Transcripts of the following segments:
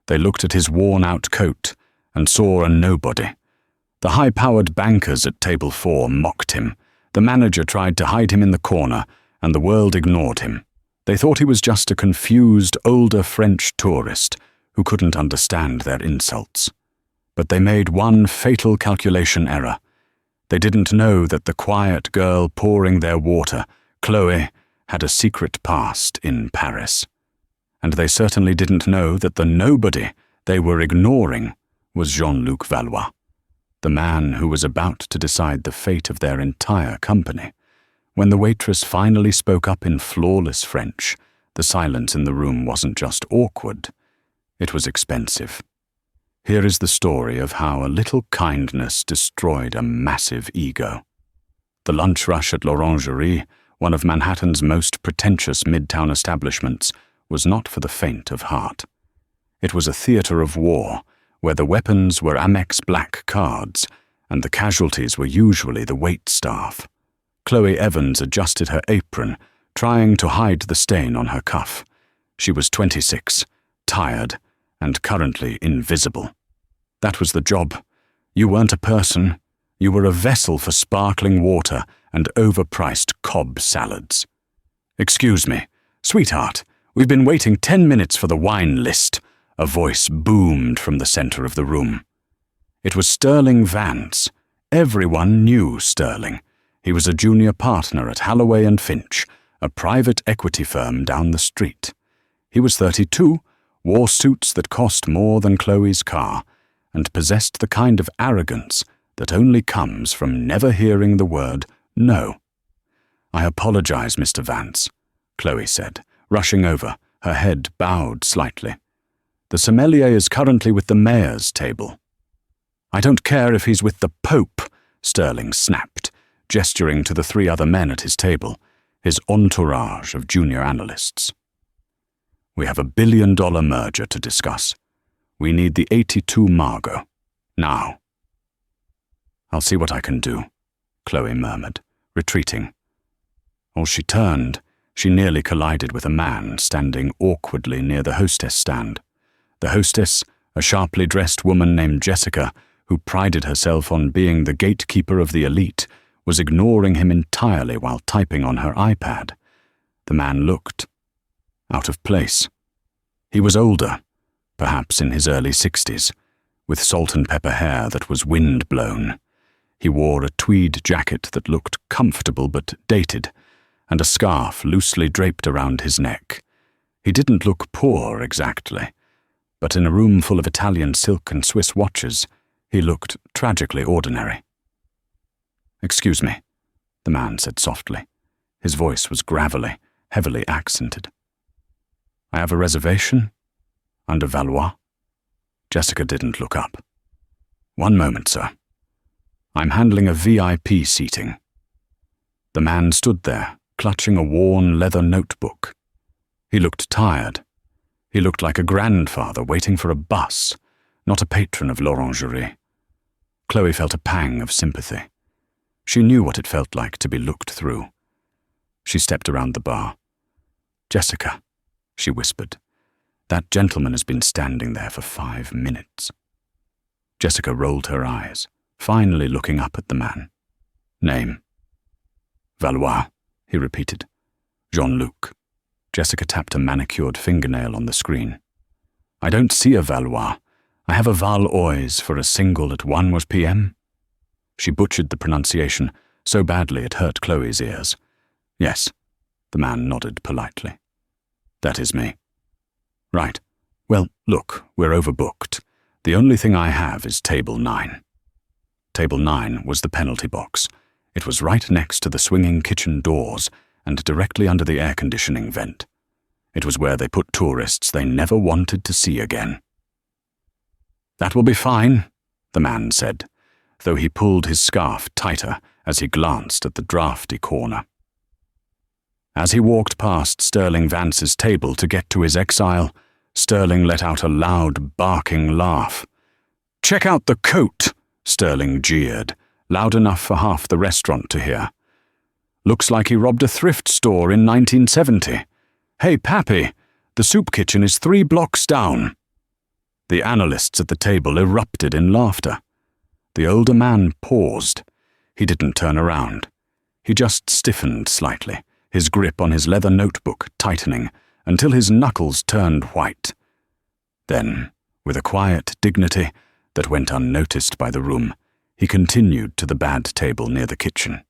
They looked at his worn-out coat and saw a nobody. The high-powered bankers at table 4 mocked him. The manager tried to hide him in the corner, and the world ignored him. They thought he was just a confused, older French tourist who couldn't understand their insults. But they made one fatal calculation error. They didn't know that the quiet girl pouring their water, Chloe, had a secret past in Paris. And they certainly didn't know that the nobody they were ignoring was Jean-Luc Valois, the man who was about to decide the fate of their entire company. When the waitress finally spoke up in flawless French, the silence in the room wasn't just awkward, it was expensive. Here is the story of how a little kindness destroyed a massive ego. The lunch rush at l'Orangerie, one of Manhattan's most pretentious midtown establishments, was not for the faint of heart. It was a theater of war, where the weapons were Amex black cards, and the casualties were usually the wait staff. Chloe Evans adjusted her apron, trying to hide the stain on her cuff. She was 26, tired, and currently invisible. That was the job. You weren't a person. You were a vessel for sparkling water and overpriced Cobb salads. "Excuse me, sweetheart, we've been waiting 10 minutes for the wine list," a voice boomed from the center of the room. It was Sterling Vance. Everyone knew Sterling. He was a junior partner at Halloway & Finch, a private equity firm down the street. He was 32, wore suits that cost more than Chloe's car, and possessed the kind of arrogance that only comes from never hearing the word no. "I apologize, Mr. Vance," Chloe said, rushing over, her head bowed slightly. "The sommelier is currently with the mayor's table." "I don't care if he's with the Pope," Sterling snapped, gesturing to the 3 other men at his table, his entourage of junior analysts. "We have a billion-dollar merger to discuss. We need the 82 Margot. Now." "I'll see what I can do," Chloe murmured, retreating. As she turned, she nearly collided with a man standing awkwardly near the hostess stand. The hostess, a sharply dressed woman named Jessica, who prided herself on being the gatekeeper of the elite, was ignoring him entirely while typing on her iPad. The man looked out of place. He was older, perhaps in his early 60s, with salt and pepper hair that was wind-blown. He wore a tweed jacket that looked comfortable but dated, and a scarf loosely draped around his neck. He didn't look poor exactly, but in a room full of Italian silk and Swiss watches, he looked tragically ordinary. "Excuse me," the man said softly. His voice was gravelly, heavily accented. "I have a reservation under Valois." Jessica didn't look up. "One moment, sir. I'm handling a VIP seating." The man stood there, clutching a worn leather notebook. He looked tired. He looked like a grandfather waiting for a bus, not a patron of l'Orangerie. Chloe felt a pang of sympathy. She knew what it felt like to be looked through. She stepped around the bar. "Jessica," she whispered, "that gentleman has been standing there for 5 minutes." Jessica rolled her eyes, finally looking up at the man. "Name?" "Valois," he repeated. "Jean-Luc." Jessica tapped a manicured fingernail on the screen. "I don't see a Valois. I have a Val-Oise for a single at 1 p.m. She butchered the pronunciation so badly it hurt Chloe's ears. "Yes," the man nodded politely. "That is me." "Right. Well, look, we're overbooked. The only thing I have is table 9. Table 9 was the penalty box. It was right next to the swinging kitchen doors and directly under the air-conditioning vent. It was where they put tourists they never wanted to see again. "That will be fine," the man said, though he pulled his scarf tighter as he glanced at the drafty corner. As he walked past Sterling Vance's table to get to his exile, Sterling let out a loud, barking laugh. "Check out the coat," Sterling jeered, loud enough for half the restaurant to hear. "Looks like he robbed a thrift store in 1970. Hey, Pappy, the soup kitchen is 3 blocks down." The analysts at the table erupted in laughter. The older man paused. He didn't turn around. He just stiffened slightly, his grip on his leather notebook tightening until his knuckles turned white. Then, with a quiet dignity that went unnoticed by the room, he continued to the bad table near the kitchen.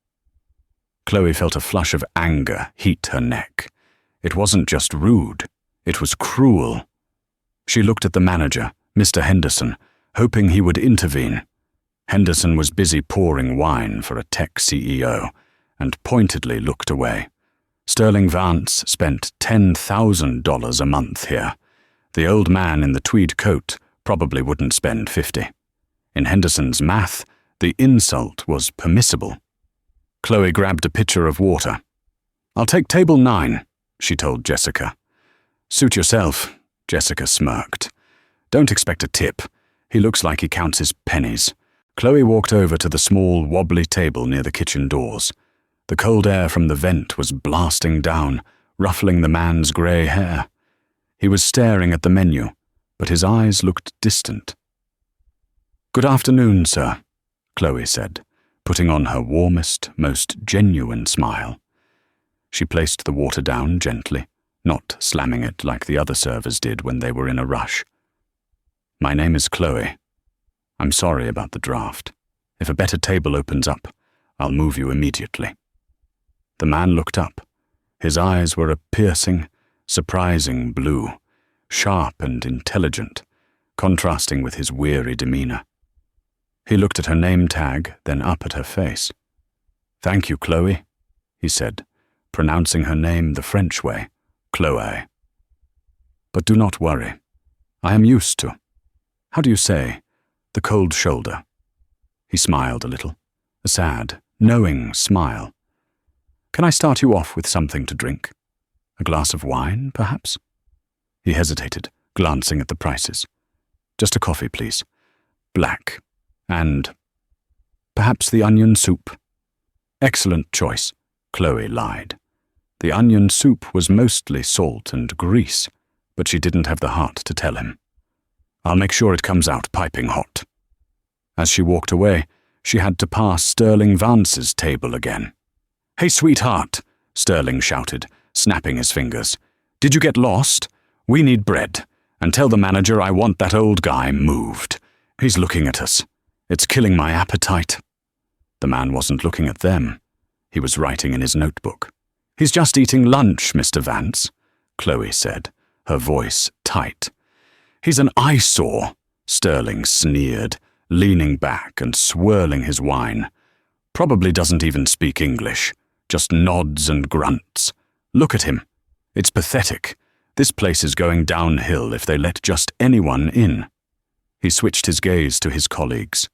Chloe felt a flush of anger heat her neck. It wasn't just rude, it was cruel. She looked at the manager, Mr. Henderson, hoping he would intervene. Henderson was busy pouring wine for a tech CEO, and pointedly looked away. Sterling Vance spent $10,000 a month here. The old man in the tweed coat probably wouldn't spend 50. In Henderson's math, the insult was permissible. Chloe grabbed a pitcher of water. "I'll take table 9, she told Jessica. "Suit yourself," Jessica smirked. "Don't expect a tip. He looks like he counts his pennies." Chloe walked over to the small, wobbly table near the kitchen doors. The cold air from the vent was blasting down, ruffling the man's grey hair. He was staring at the menu, but his eyes looked distant. "Good afternoon, sir," Chloe said, putting on her warmest, most genuine smile. She placed the water down gently, not slamming it like the other servers did when they were in a rush. "My name is Chloe. I'm sorry about the draft. If a better table opens up, I'll move you immediately." The man looked up. His eyes were a piercing, surprising blue, sharp and intelligent, contrasting with his weary demeanor. He looked at her name tag, then up at her face. "Thank you, Chloe," he said, pronouncing her name the French way, Chloe. "But do not worry. I am used to, how do you say, the cold shoulder." He smiled a little, a sad, knowing smile. "Can I start you off with something to drink? A glass of wine, perhaps?" He hesitated, glancing at the prices. "Just a coffee, please. Black. And perhaps the onion soup." "Excellent choice," Chloe lied. The onion soup was mostly salt and grease, but she didn't have the heart to tell him. "I'll make sure it comes out piping hot." As she walked away, she had to pass Sterling Vance's table again. "Hey, sweetheart," Sterling shouted, snapping his fingers. "Did you get lost? We need bread, and tell the manager I want that old guy moved. He's looking at us. It's killing my appetite." The man wasn't looking at them. He was writing in his notebook. "He's just eating lunch, Mr. Vance," Chloe said, her voice tight. "He's an eyesore," Sterling sneered, leaning back and swirling his wine. "Probably doesn't even speak English, just nods and grunts. Look at him. It's pathetic. This place is going downhill if they let just anyone in." He switched his gaze to his colleagues.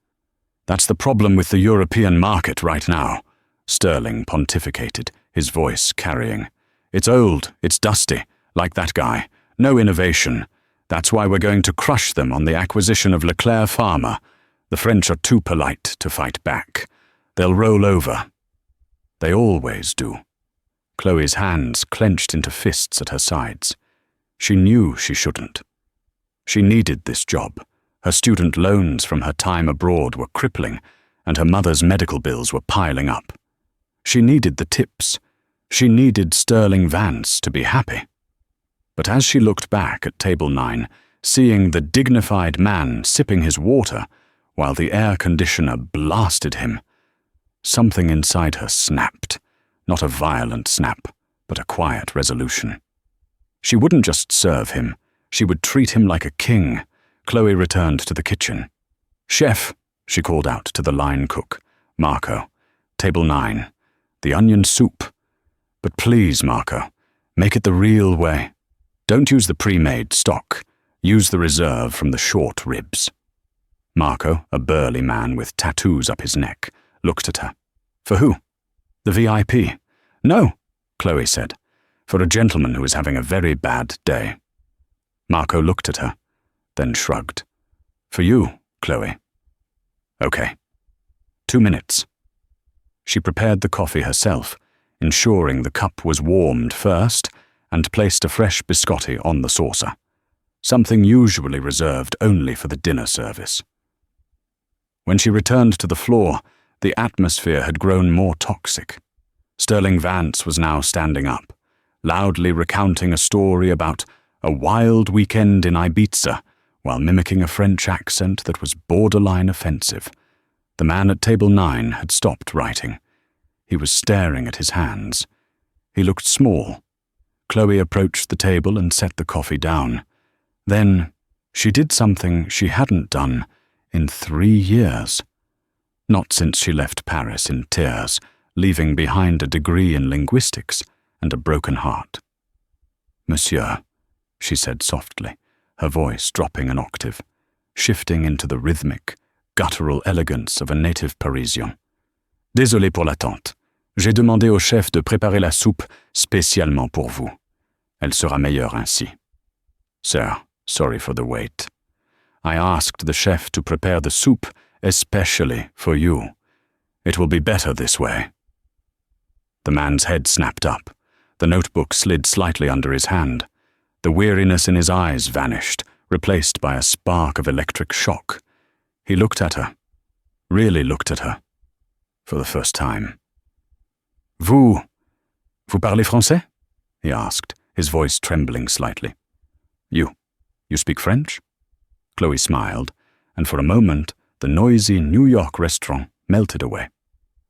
"That's the problem with the European market right now," Sterling pontificated, his voice carrying. "It's old, it's dusty, like that guy. No innovation. That's why we're going to crush them on the acquisition of Leclerc Pharma. The French are too polite to fight back. They'll roll over. They always do." Chloe's hands clenched into fists at her sides. She knew she shouldn't. She needed this job. Her student loans from her time abroad were crippling, and her mother's medical bills were piling up. She needed the tips. She needed Sterling Vance to be happy. But as she looked back at table 9, seeing the dignified man sipping his water while the air conditioner blasted him, something inside her snapped. Not a violent snap, but a quiet resolution. She wouldn't just serve him, she would treat him like a king. Chloe returned to the kitchen. "Chef," she called out to the line cook, Marco. "Table 9. The onion soup. But please, Marco, make it the real way. Don't use the pre-made stock. Use the reserve from the short ribs." Marco, a burly man with tattoos up his neck, looked at her. "For who?" "The VIP." "No," Chloe said. "For a gentleman who is having a very bad day." Marco looked at her, then shrugged. "For you, Chloe." "Okay. 2 minutes." She prepared the coffee herself, ensuring the cup was warmed first, and placed a fresh biscotti on the saucer. something usually reserved only for the dinner service. When she returned to the floor, the atmosphere had grown more toxic. Sterling Vance was now standing up, loudly recounting a story about a wild weekend in Ibiza, while mimicking a French accent that was borderline offensive. The man at table 9 had stopped writing. He was staring at his hands. He looked small. Chloe approached the table and set the coffee down. Then she did something she hadn't done in 3 years. Not since she left Paris in tears, leaving behind a degree in linguistics and a broken heart. "Monsieur," she said softly, her voice dropping an octave, shifting into the rhythmic, guttural elegance of a native Parisian. "Désolé pour l'attente. J'ai demandé au chef de préparer la soupe spécialement pour vous. Elle sera meilleure ainsi." "Sir, sorry for the wait. I asked the chef to prepare the soup especially for you. It will be better this way." The man's head snapped up. The notebook slid slightly under his hand. The weariness in his eyes vanished, replaced by a spark of electric shock. He looked at her, really looked at her, for the first time. Vous parlez français?" he asked, his voice trembling slightly. You speak French?" Chloe smiled, and for a moment, the noisy New York restaurant melted away.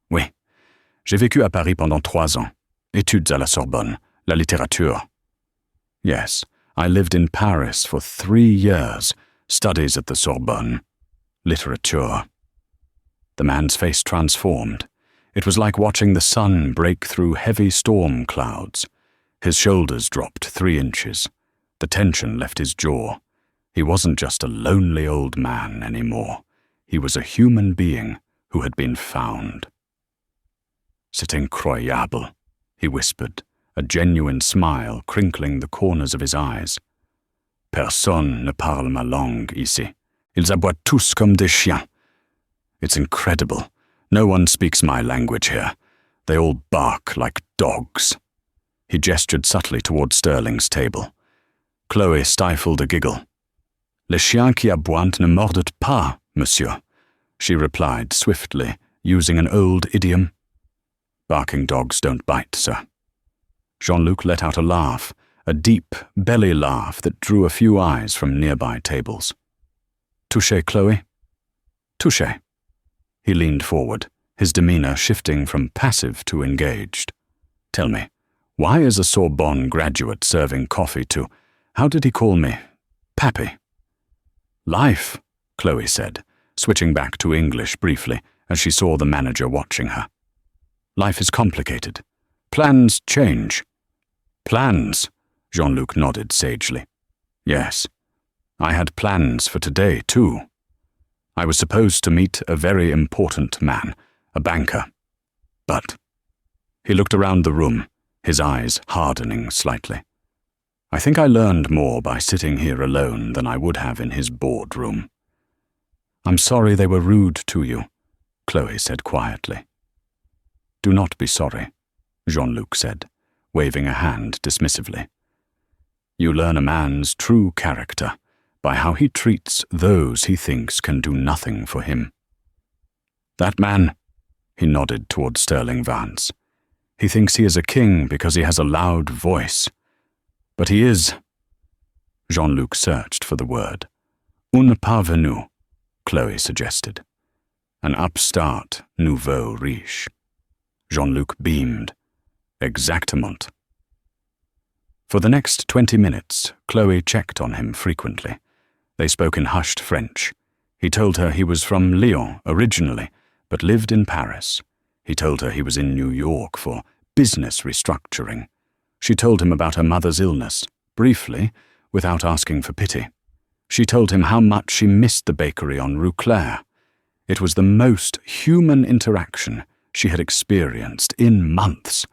"Oui, j'ai vécu à Paris pendant 3 ans. Études à la Sorbonne, la littérature." "Yes, I lived in Paris for 3 years, studies at the Sorbonne, literature." The man's face transformed. It was like watching the sun break through heavy storm clouds. His shoulders dropped 3 inches. The tension left his jaw. He wasn't just a lonely old man anymore. He was a human being who had been found. "C'est incroyable," he whispered, a genuine smile crinkling the corners of his eyes. "Personne ne parle ma langue ici. Ils aboient tous comme des chiens. It's incredible. No one speaks my language here. They all bark like dogs." He gestured subtly toward Sterling's table. Chloe stifled a giggle. "Les chiens qui aboient ne mordent pas, monsieur," she replied swiftly, using an old idiom. "Barking dogs don't bite, sir." Jean-Luc let out a laugh, a deep belly laugh that drew a few eyes from nearby tables. "Touché, Chloe?" "Touché." He leaned forward, his demeanor shifting from passive to engaged. "Tell me, why is a Sorbonne graduate serving coffee to, how did he call me, Pappy?" "Life," Chloe said, switching back to English briefly as she saw the manager watching her. "Life is complicated. Plans change." "Plans?" Jean-Luc nodded sagely. "Yes. I had plans for today, too. I was supposed to meet a very important man, a banker. But—" He looked around the room, his eyes hardening slightly. "I think I learned more by sitting here alone than I would have in his boardroom." "I'm sorry they were rude to you," Chloe said quietly. "Do not be sorry," Jean-Luc said, waving a hand dismissively. "You learn a man's true character by how he treats those he thinks can do nothing for him. That man," he nodded toward Sterling Vance, "he thinks he is a king because he has a loud voice. But he is—" Jean-Luc searched for the word. "Un parvenu," Chloe suggested. "An upstart nouveau riche." Jean-Luc beamed. "Exactement." For the next 20 minutes, Chloe checked on him frequently. They spoke in hushed French. He told her he was from Lyon originally, but lived in Paris. He told her he was in New York for business restructuring. She told him about her mother's illness, briefly, without asking for pity. She told him how much she missed the bakery on Rue Claire. It was the most human interaction she had experienced in months.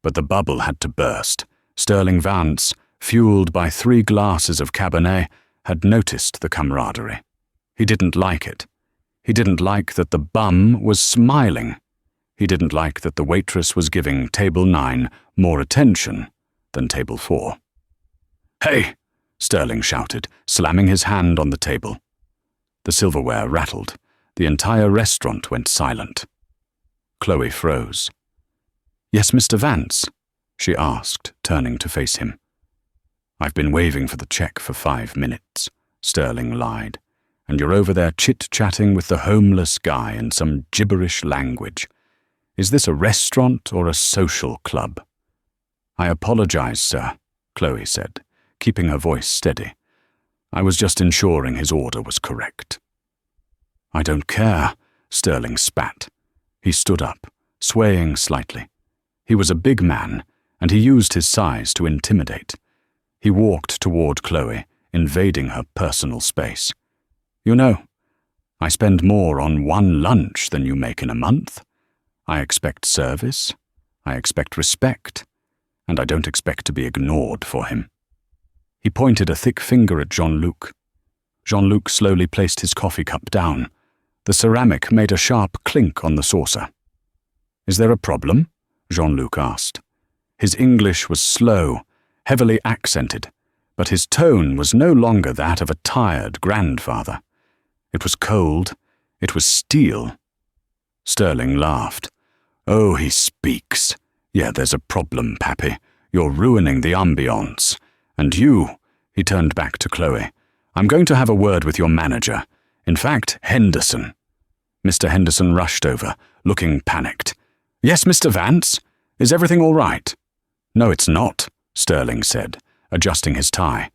But the bubble had to burst. Sterling Vance, fueled by 3 glasses of Cabernet, had noticed the camaraderie. He didn't like it. He didn't like that the bum was smiling. He didn't like that the waitress was giving table 9 more attention than table 4. "Hey!" Sterling shouted, slamming his hand on the table. The silverware rattled. The entire restaurant went silent. Chloe froze. "Yes, Mr. Vance?" she asked, turning to face him. "I've been waving for the check for 5 minutes," Sterling lied, "and you're over there chit-chatting with the homeless guy in some gibberish language. Is this a restaurant or a social club?" "I apologize, sir," Chloe said, keeping her voice steady. "I was just ensuring his order was correct." "I don't care," Sterling spat. He stood up, swaying slightly. He was a big man, and he used his size to intimidate. He walked toward Chloe, invading her personal space. "You know, I spend more on one lunch than you make in a month. I expect service, I expect respect, and I don't expect to be ignored for him." He pointed a thick finger at Jean-Luc. Jean-Luc slowly placed his coffee cup down. The ceramic made a sharp clink on the saucer. "Is there a problem?" Jean-Luc asked. His English was slow, heavily accented, but his tone was no longer that of a tired grandfather. It was cold. It was steel. Sterling laughed. "Oh, he speaks. Yeah, there's a problem, Pappy. You're ruining the ambiance. And you," he turned back to Chloe, "I'm going to have a word with your manager. In fact, Henderson." Mr. Henderson rushed over, looking panicked. "Yes, Mr. Vance? Is everything all right?" "No, it's not," Sterling said, adjusting his tie.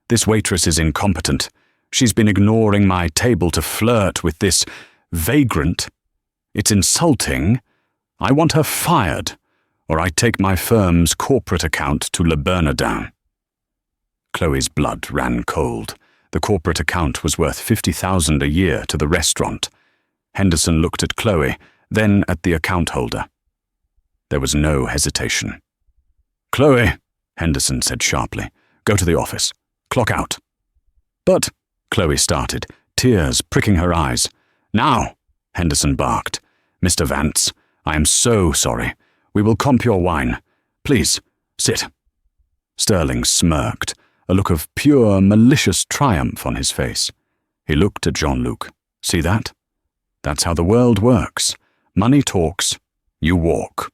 "This waitress is incompetent. She's been ignoring my table to flirt with this vagrant. It's insulting. I want her fired, or I take my firm's corporate account to Le Bernardin." Chloe's blood ran cold. The corporate account was worth $50,000 a year to the restaurant. Henderson looked at Chloe, then at the account holder. There was no hesitation. "Chloe," Henderson said sharply, "go to the office. Clock out." "But," Chloe started, tears pricking her eyes. "Now," Henderson barked. "Mr. Vance, I am so sorry. We will comp your wine. Please, sit." Sterling smirked, a look of pure, malicious triumph on his face. He looked at Jean-Luc. "See that? That's how the world works. Money talks, you walk."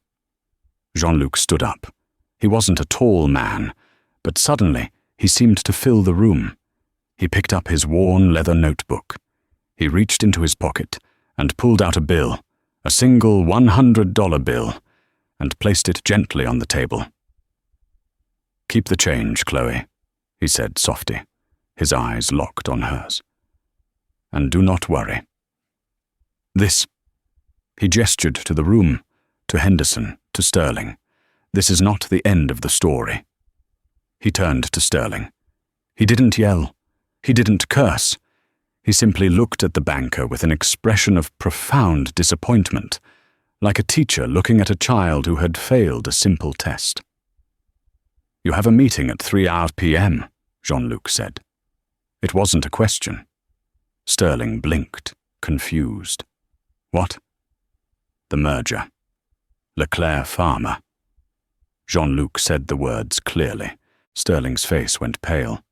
Jean-Luc stood up. He wasn't a tall man, but suddenly he seemed to fill the room. He picked up his worn leather notebook. He reached into his pocket and pulled out a bill, a single $100 bill, and placed it gently on the table. "Keep the change, Chloe," he said softly, his eyes locked on hers. "And do not worry. This," he gestured to the room, to Henderson, to Sterling. "This is not the end of the story." He turned to Sterling. He didn't yell. He didn't curse. He simply looked at the banker with an expression of profound disappointment, like a teacher looking at a child who had failed a simple test. "You have a meeting at 3 p.m., Jean-Luc said. It wasn't a question. Sterling blinked, confused. "What?" "The merger. Leclerc Farmer." Jean-Luc said the words clearly. Sterling's face went pale.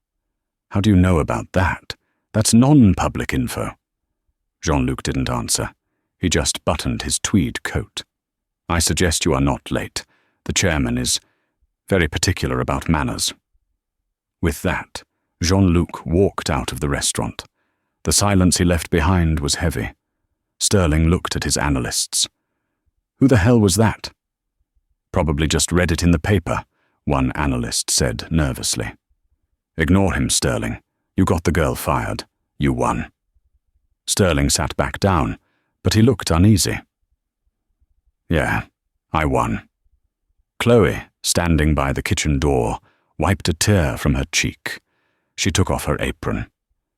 "How do you know about that? That's non-public info." Jean-Luc didn't answer. He just buttoned his tweed coat. "I suggest you are not late. The chairman is very particular about manners." With that, Jean-Luc walked out of the restaurant. The silence he left behind was heavy. Sterling looked at his analysts. "Who the hell was that?" "Probably just read it in the paper," one analyst said nervously. "Ignore him, Sterling. You got the girl fired. You won." Sterling sat back down, but he looked uneasy. "Yeah, I won." Chloe, standing by the kitchen door, wiped a tear from her cheek. She took off her apron.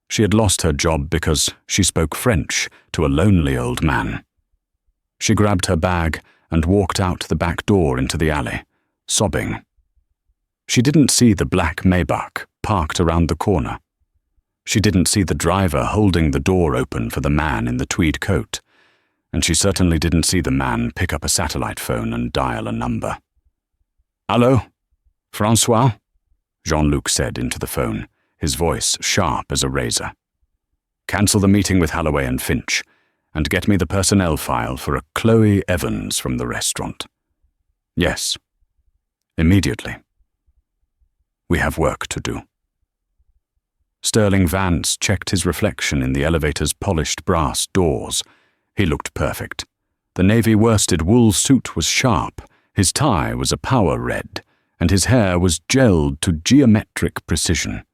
She had lost her job because she spoke French to a lonely old man. She grabbed her bag and walked out the back door into the alley, sobbing. She didn't see the black Maybach parked around the corner. She didn't see the driver holding the door open for the man in the tweed coat, and she certainly didn't see the man pick up a satellite phone and dial a number. "Allô? François?" Jean-Luc said into the phone, his voice sharp as a razor. "Cancel the meeting with Holloway and Finch, and get me the personnel file for a Chloe Evans from the restaurant." "Yes. Immediately. We have work to do." Sterling Vance checked his reflection in the elevator's polished brass doors. He looked perfect. The navy worsted wool suit was sharp, his tie was a power red, and his hair was gelled to geometric precision.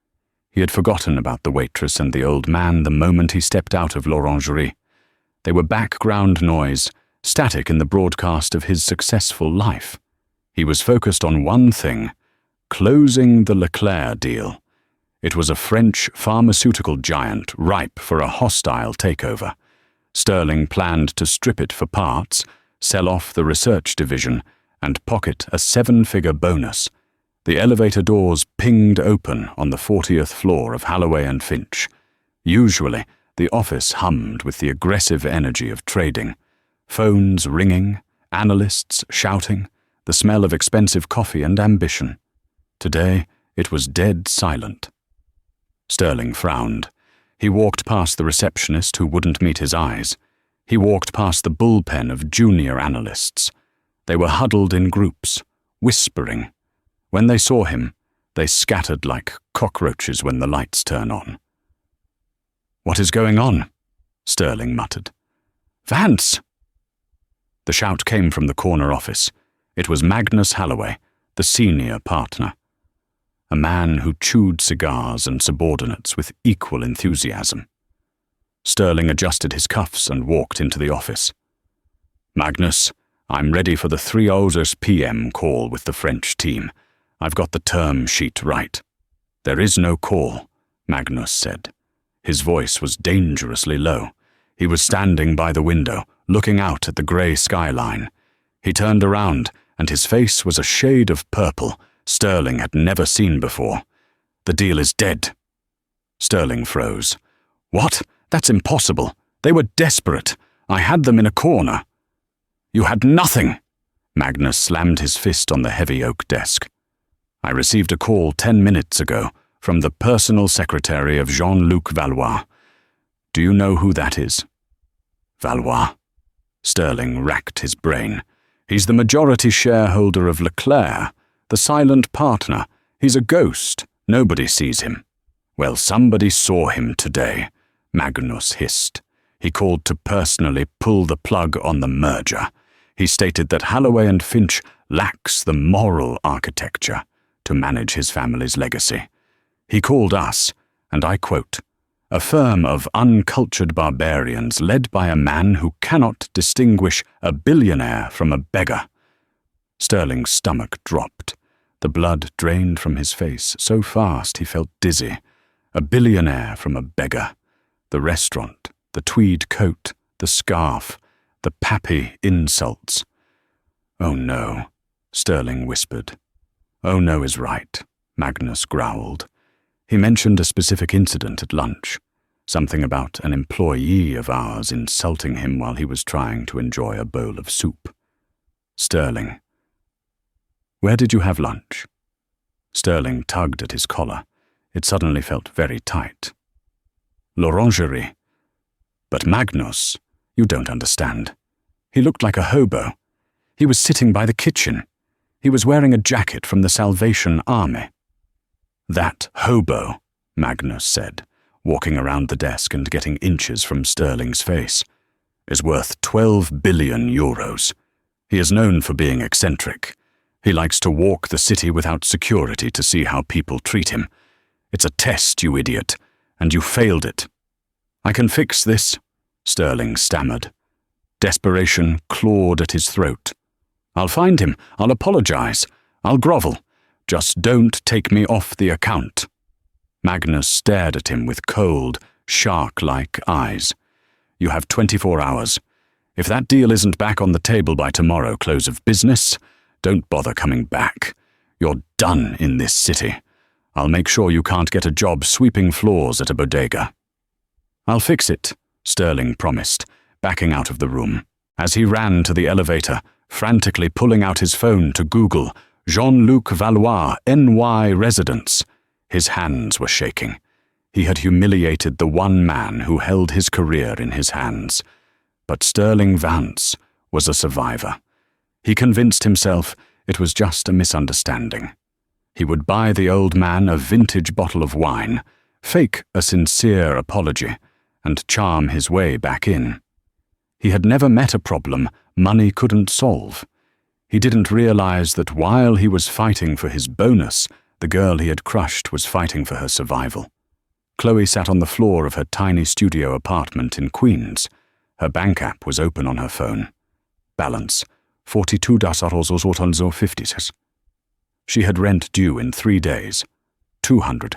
He had forgotten about the waitress and the old man the moment he stepped out of l'Orangerie. They were background noise, static in the broadcast of his successful life. He was focused on one thing: closing the Leclerc deal. It was a French pharmaceutical giant ripe for a hostile takeover. Sterling planned to strip it for parts, sell off the research division, and pocket a 7-figure bonus. The elevator doors pinged open on the 40th floor of Holloway and Finch. Usually, the office hummed with the aggressive energy of trading. Phones ringing, analysts shouting, the smell of expensive coffee and ambition. Today, it was dead silent. Sterling frowned. He walked past the receptionist who wouldn't meet his eyes. He walked past the bullpen of junior analysts. They were huddled in groups, whispering. When they saw him, they scattered like cockroaches when the lights turn on. "What is going on?" Sterling muttered. "Vance!" The shout came from the corner office. It was Magnus Holloway, the senior partner. A man who chewed cigars and subordinates with equal enthusiasm. Sterling adjusted his cuffs and walked into the office. "Magnus, I'm ready for the 3 hours p.m. call with the French team. I've got the term sheet right." "There is no call," Magnus said. His voice was dangerously low. He was standing by the window, looking out at the grey skyline. He turned around, and his face was a shade of purple Sterling had never seen before. "The deal is dead." Sterling froze. "What? That's impossible. They were desperate. I had them in a corner." "You had nothing!" Magnus slammed his fist on the heavy oak desk. "I received a call 10 minutes ago from the personal secretary of Jean-Luc Valois. Do you know who that is?" "Valois?" Sterling racked his brain. "He's the majority shareholder of Leclerc, the silent partner. He's a ghost. Nobody sees him." "Well, somebody saw him today," Magnus hissed. He called to personally pull the plug on the merger. He stated that Holloway and Finch lacks the moral architecture to manage his family's legacy. He called us, and I quote, "a firm of uncultured barbarians led by a man who cannot distinguish a billionaire from a beggar." Sterling's stomach dropped. The blood drained from his face so fast he felt dizzy. A billionaire from a beggar. The restaurant, the tweed coat, the scarf, the pappy insults. "Oh no," Sterling whispered. "Oh no is right," Magnus growled. He mentioned a specific incident at lunch. Something about an employee of ours insulting him while he was trying to enjoy a bowl of soup. "Sterling, where did you have lunch?" Sterling tugged at his collar. It suddenly felt very tight. "L'Orangerie." "But Magnus, you don't understand. He looked like a hobo. He was sitting by the kitchen. He was wearing a jacket from the Salvation Army." "That hobo," Magnus said, walking around the desk and getting inches from Sterling's face, "is worth 12 billion euros. He is known for being eccentric. He likes to walk the city without security to see how people treat him. It's a test, you idiot, and you failed it." "I can fix this," Sterling stammered. Desperation clawed at his throat. "I'll find him. I'll apologize. I'll grovel. Just don't take me off the account." Magnus stared at him with cold, shark-like eyes. "You have 24 hours. If that deal isn't back on the table by tomorrow close of business, don't bother coming back. You're done in this city. I'll make sure you can't get a job sweeping floors at a bodega." "I'll fix it," Sterling promised, backing out of the room. As he ran to the elevator, frantically pulling out his phone to Google Jean-Luc Valois, NY residence, His hands were shaking. He had humiliated the one man who held his career in his hands. But Sterling Vance was a survivor. He convinced himself it was just a misunderstanding. He would buy the old man a vintage bottle of wine, fake a sincere apology, and charm his way back in. He had never met a problem money couldn't solve. He didn't realize that while he was fighting for his bonus, the girl he had crushed was fighting for her survival. Chloe sat on the floor of her tiny studio apartment in Queens. Her bank app was open on her phone. Balance, 42,50. She had rent due in 3 days, 200.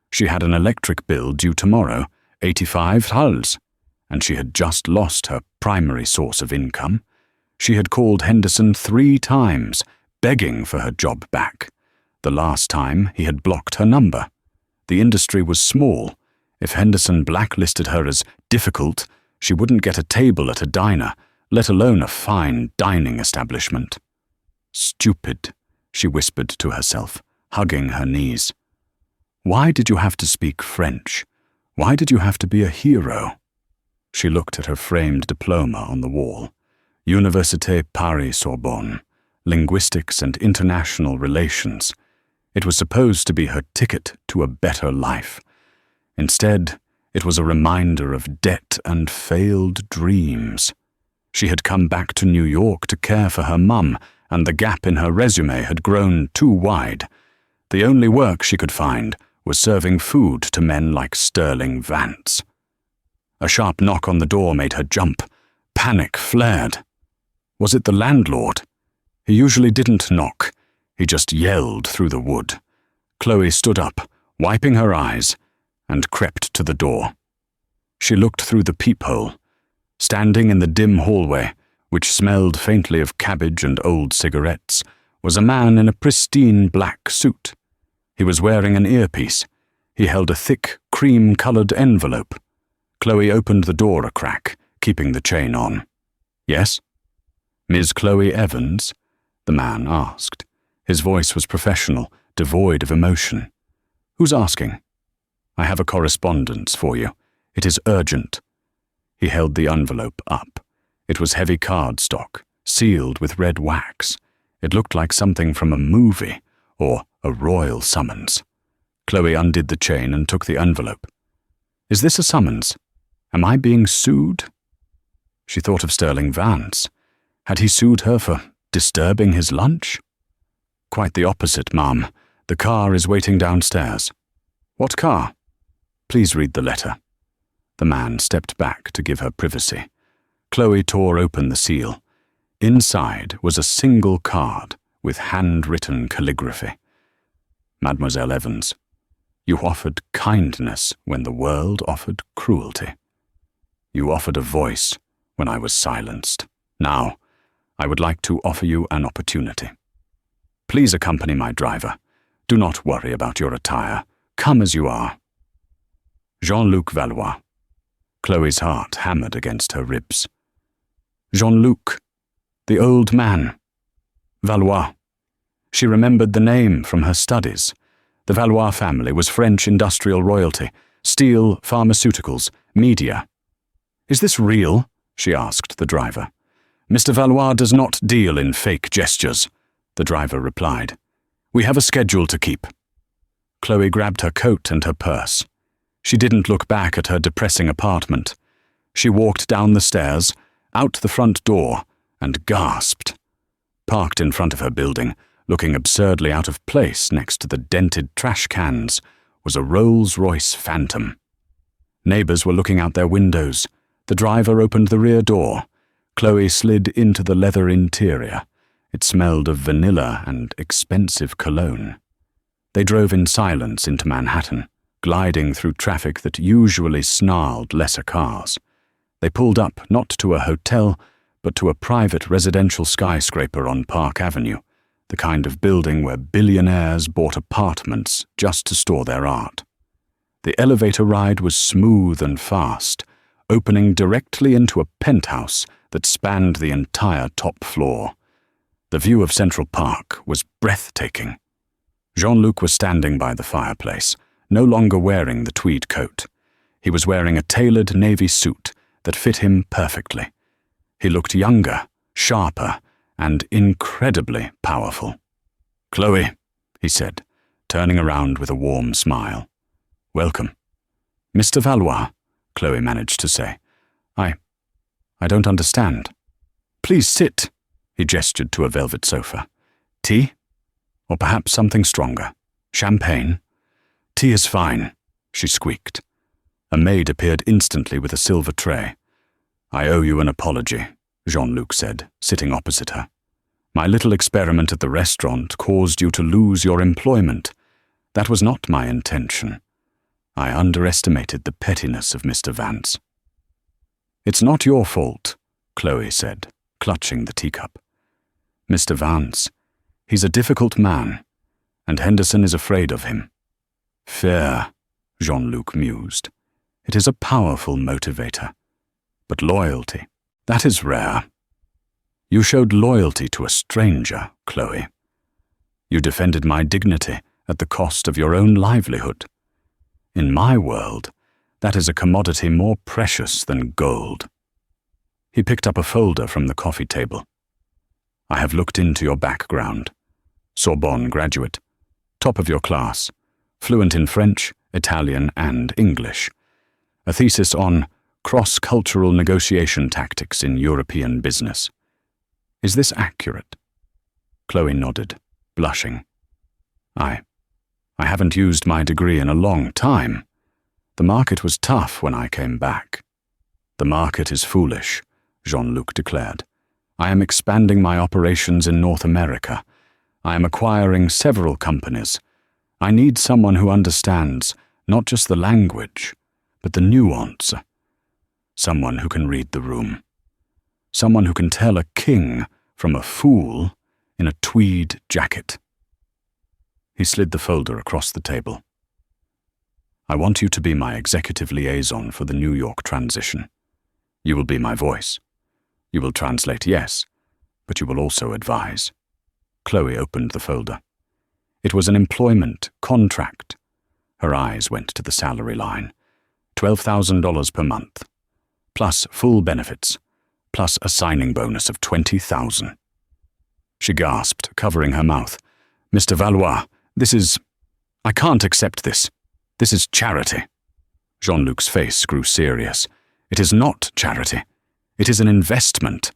She had an electric bill due tomorrow, 85 thalls. And she had just lost her primary source of income. She had called Henderson 3 times, begging for her job back. The last time, he had blocked her number. The industry was small. If Henderson blacklisted her as difficult, she wouldn't get a table at a diner, let alone a fine dining establishment. Stupid, she whispered to herself, hugging her knees. Why did you have to speak French? Why did you have to be a hero? She looked at her framed diploma on the wall. Université Paris-Sorbonne, Linguistics and International Relations. It was supposed to be her ticket to a better life. Instead, it was a reminder of debt and failed dreams. She had come back to New York to care for her mum, and the gap in her resume had grown too wide. The only work she could find was serving food to men like Sterling Vance. A sharp knock on the door made her jump. Panic flared. Was it the landlord? He usually didn't knock. He just yelled through the wood. Chloe stood up, wiping her eyes, and crept to the door. She looked through the peephole. Standing in the dim hallway, which smelled faintly of cabbage and old cigarettes, was a man in a pristine black suit. He was wearing an earpiece. He held a thick, cream-colored envelope. Chloe opened the door a crack, keeping the chain on. Yes? Ms. Chloe Evans? The man asked. His voice was professional, devoid of emotion. Who's asking? I have a correspondence for you. It is urgent. He held the envelope up. It was heavy cardstock, sealed with red wax. It looked like something from a movie, or a royal summons. Chloe undid the chain and took the envelope. Is this a summons? Am I being sued? She thought of Sterling Vance. Had he sued her for disturbing his lunch? Quite the opposite, ma'am. The car is waiting downstairs. What car? Please read the letter. The man stepped back to give her privacy. Chloe tore open the seal. Inside was a single card with handwritten calligraphy. Mademoiselle Evans, you offered kindness when the world offered cruelty. You offered a voice when I was silenced. Now, I would like to offer you an opportunity. Please accompany my driver. Do not worry about your attire. Come as you are. Jean-Luc Valois. Chloe's heart hammered against her ribs. Jean-Luc, the old man. Valois. She remembered the name from her studies. The Valois family was French industrial royalty, steel, pharmaceuticals, media. Is this real? She asked the driver. Mr. Valois does not deal in fake gestures, the driver replied. We have a schedule to keep. Chloe grabbed her coat and her purse. She didn't look back at her depressing apartment. She walked down the stairs, out the front door, and gasped. Parked in front of her building, looking absurdly out of place next to the dented trash cans, was a Rolls-Royce Phantom. Neighbors were looking out their windows. The driver opened the rear door. Chloe slid into the leather interior. It smelled of vanilla and expensive cologne. They drove in silence into Manhattan, gliding through traffic that usually snarled lesser cars. They pulled up not to a hotel, but to a private residential skyscraper on Park Avenue, the kind of building where billionaires bought apartments just to store their art. The elevator ride was smooth and fast, opening directly into a penthouse that spanned the entire top floor. The view of Central Park was breathtaking. Jean-Luc was standing by the fireplace, no longer wearing the tweed coat. He was wearing a tailored navy suit that fit him perfectly. He looked younger, sharper, and incredibly powerful. "Chloe," he said, turning around with a warm smile. "Welcome." "Mr. Valois," Chloe managed to say. I don't understand." "Please sit." He gestured to a velvet sofa. "Tea? Or perhaps something stronger? Champagne?" "Tea is fine," she squeaked. A maid appeared instantly with a silver tray. "I owe you an apology," Jean-Luc said, sitting opposite her. "My little experiment at the restaurant caused you to lose your employment. That was not my intention. I underestimated the pettiness of Mr. Vance." "It's not your fault," Chloe said, clutching the teacup. "Mr. Vance, he's a difficult man, and Henderson is afraid of him." "Fair," Jean-Luc mused. "It is a powerful motivator. But loyalty, that is rare. You showed loyalty to a stranger, Chloe. You defended my dignity at the cost of your own livelihood. In my world, that is a commodity more precious than gold." He picked up a folder from the coffee table. "I have looked into your background. Sorbonne graduate, top of your class, fluent in French, Italian, and English. A thesis on cross-cultural negotiation tactics in European business. Is this accurate?" Chloe nodded, blushing. I haven't used my degree in a long time. The market was tough when I came back." "The market is foolish," Jean-Luc declared. "I am expanding my operations in North America. I am acquiring several companies. I need someone who understands not just the language, but the nuance. Someone who can read the room. Someone who can tell a king from a fool in a tweed jacket." He slid the folder across the table. "I want you to be my executive liaison for the New York transition. You will be my voice. You will translate, yes, but you will also advise." Chloe opened the folder. It was an employment contract. Her eyes went to the salary line. $12,000 per month, plus full benefits, plus a signing bonus of $20,000. She gasped, covering her mouth. "Mr. Valois, I can't accept this. This is charity." Jean-Luc's face grew serious. "It is not charity. It is an investment.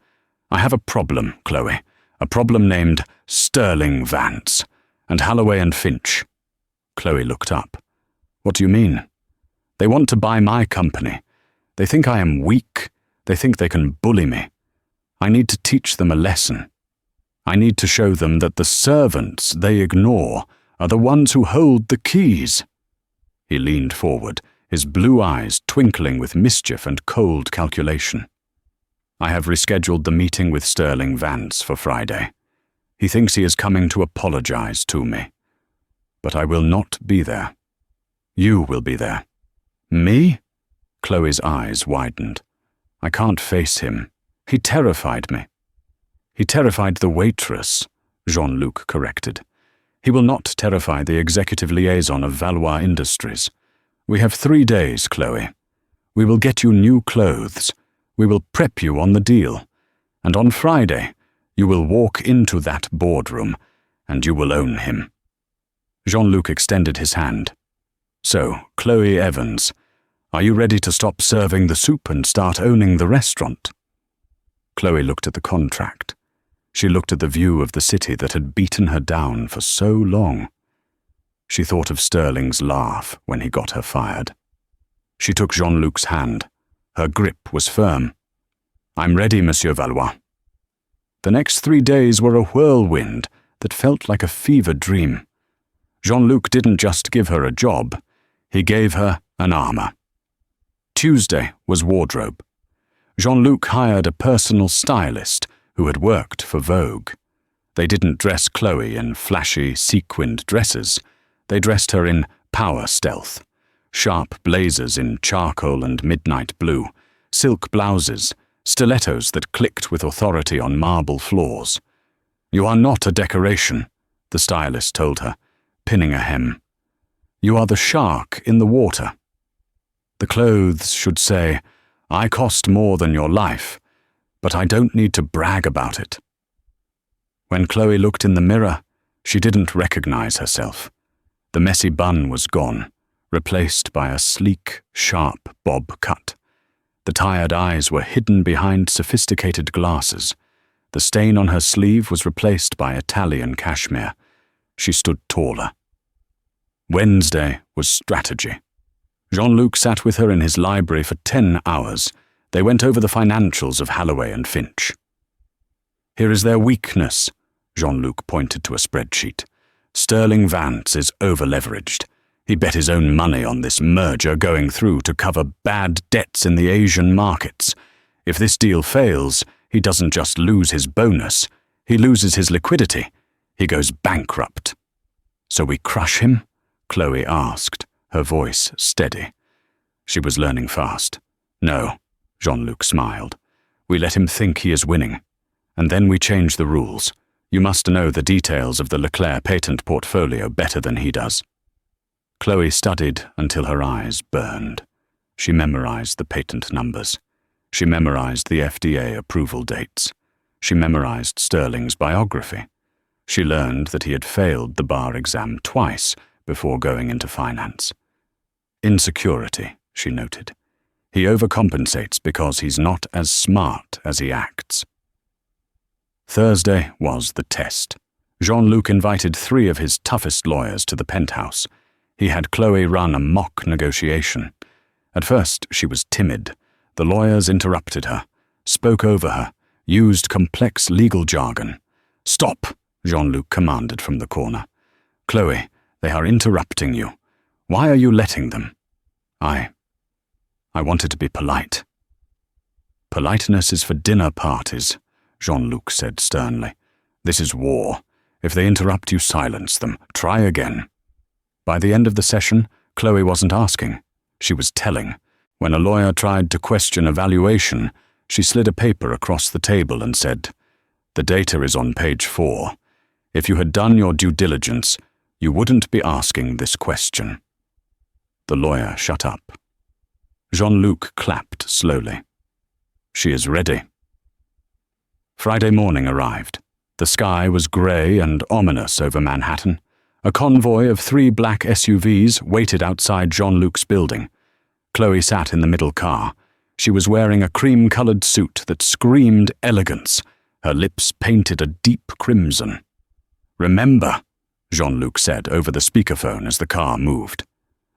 I have a problem, Chloe. A problem named Sterling Vance and Holloway and Finch." Chloe looked up. "What do you mean?" "They want to buy my company. They think I am weak. They think they can bully me. I need to teach them a lesson. I need to show them that the servants they ignore are the ones who hold the keys." He leaned forward, his blue eyes twinkling with mischief and cold calculation. "I have rescheduled the meeting with Sterling Vance for Friday. He thinks he is coming to apologize to me. But I will not be there. You will be there." "Me?" Chloe's eyes widened. "I can't face him. He terrified me." "He terrified the waitress," Jean-Luc corrected. "He will not terrify the executive liaison of Valois Industries. We have 3 days, Chloe. We will get you new clothes. We will prep you on the deal. And on Friday, you will walk into that boardroom, and you will own him." Jean-Luc extended his hand. "So, Chloe Evans, are you ready to stop serving the soup and start owning the restaurant?" Chloe looked at the contract. She looked at the view of the city that had beaten her down for so long. She thought of Sterling's laugh when he got her fired. She took Jean-Luc's hand. Her grip was firm. "I'm ready, Monsieur Valois." The next 3 days were a whirlwind that felt like a fever dream. Jean-Luc didn't just give her a job, he gave her an armor. Tuesday was wardrobe. Jean-Luc hired a personal stylist who had worked for Vogue. They didn't dress Chloe in flashy, sequined dresses. They dressed her in power stealth. Sharp blazers in charcoal and midnight blue, silk blouses, stilettos that clicked with authority on marble floors. "You are not a decoration," the stylist told her. pinning a hem. "You are the shark in the water. The clothes should say, 'I cost more than your life, but I don't need to brag about it.'" When Chloe looked in the mirror, she didn't recognize herself. The messy bun was gone, replaced by a sleek, sharp bob cut. The tired eyes were hidden behind sophisticated glasses. The stain on her sleeve was replaced by Italian cashmere. She stood taller. Wednesday was strategy. Jean-Luc sat with her in his library for 10 hours. They went over the financials of Holloway and Finch. "Here is their weakness," Jean-Luc pointed to a spreadsheet. "Sterling Vance is over-leveraged. He bet his own money on this merger going through to cover bad debts in the Asian markets. If this deal fails, he doesn't just lose his bonus, he loses his liquidity. He goes bankrupt." "So we crush him?" Chloe asked, her voice steady. She was learning fast. "No," Jean-Luc smiled. "We let him think he is winning. And then we change the rules. You must know the details of the Leclerc patent portfolio better than he does." Chloe studied until her eyes burned. She memorized the patent numbers. She memorized the FDA approval dates. She memorized Sterling's biography. She learned that he had failed the bar exam twice before going into finance. "Insecurity," she noted. "He overcompensates because he's not as smart as he acts." Thursday was the test. Jean-Luc invited 3 of his toughest lawyers to the penthouse. He had Chloe run a mock negotiation. At first, she was timid. The lawyers interrupted her, spoke over her, used complex legal jargon. "Stop," Jean-Luc commanded from the corner. "Chloe, they are interrupting you. Why are you letting them?" I wanted to be polite." "Politeness is for dinner parties," Jean-Luc said sternly. "This is war. If they interrupt you, silence them. Try again." By the end of the session, Chloe wasn't asking. She was telling. When a lawyer tried to question a valuation, she slid a paper across the table and said, "The data is on page 4. If you had done your due diligence, you wouldn't be asking this question." The lawyer shut up. Jean-Luc clapped slowly. "She is ready." Friday morning arrived. The sky was grey and ominous over Manhattan. A convoy of 3 black SUVs waited outside Jean-Luc's building. Chloe sat in the middle car. She was wearing a cream-colored suit that screamed elegance. Her lips painted a deep crimson. "Remember," Jean-Luc said over the speakerphone as the car moved,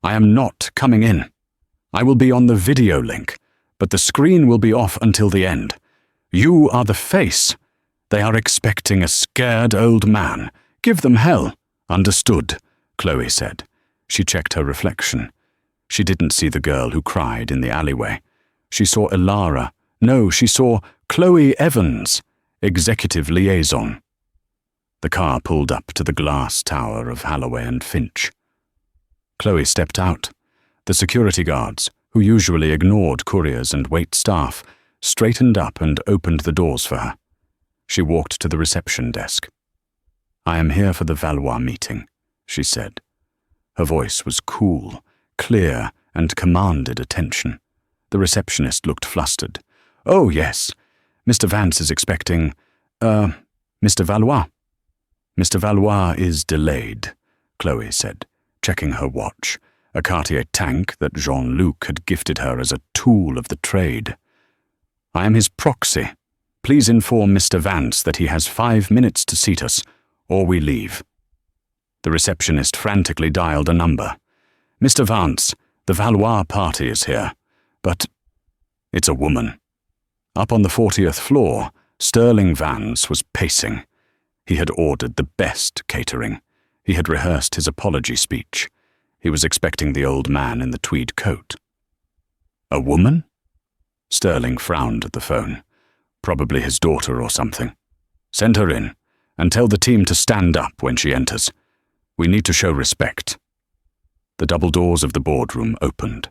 "I am not coming in. I will be on the video link, but the screen will be off until the end. You are the face. They are expecting a scared old man. Give them hell." "Understood," Chloe said. She checked her reflection. She didn't see the girl who cried in the alleyway. She saw Elara. No, she saw Chloe Evans, executive liaison. The car pulled up to the glass tower of Holloway and Finch. Chloe stepped out. The security guards, who usually ignored couriers and wait staff, straightened up and opened the doors for her. She walked to the reception desk. "I am here for the Valois meeting," she said. Her voice was cool, clear, and commanded attention. The receptionist looked flustered. "Oh, yes. Mr. Vance is expecting, Mr. Valois." "Mr. Valois is delayed," Chloe said, checking her watch, a Cartier tank that Jean-Luc had gifted her as a tool of the trade. "I am his proxy. Please inform Mr. Vance that he has 5 minutes to seat us, or we leave." The receptionist frantically dialed a number. "Mr. Vance, the Valois party is here, but—" "It's a woman." Up on the 40th floor, Sterling Vance was pacing. He had ordered the best catering. He had rehearsed his apology speech. He was expecting the old man in the tweed coat. "A woman?" Sterling frowned at the phone. "Probably his daughter or something. Send her in, and tell the team to stand up when she enters. We need to show respect." The double doors of the boardroom opened.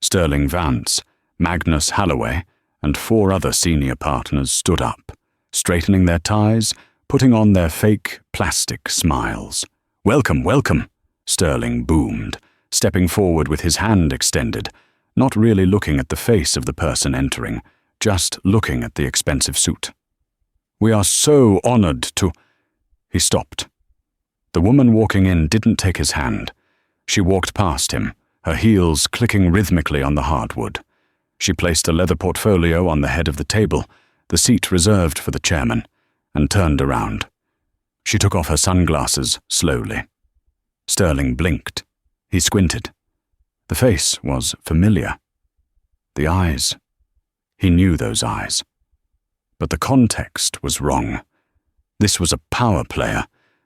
Sterling Vance, Magnus Holloway, and 4 other senior partners stood up, straightening their ties, putting on their fake plastic smiles. "Welcome, welcome," Sterling boomed, stepping forward with his hand extended, not really looking at the face of the person entering, just looking at the expensive suit. "We are so honored to—" He stopped. The woman walking in didn't take his hand. She walked past him, her heels clicking rhythmically on the hardwood. She placed a leather portfolio on the head of the table, the seat reserved for the chairman, and turned around. She took off her sunglasses slowly. Sterling blinked. He squinted. The face was familiar. The eyes. He knew those eyes. But the context was wrong. This was a power player.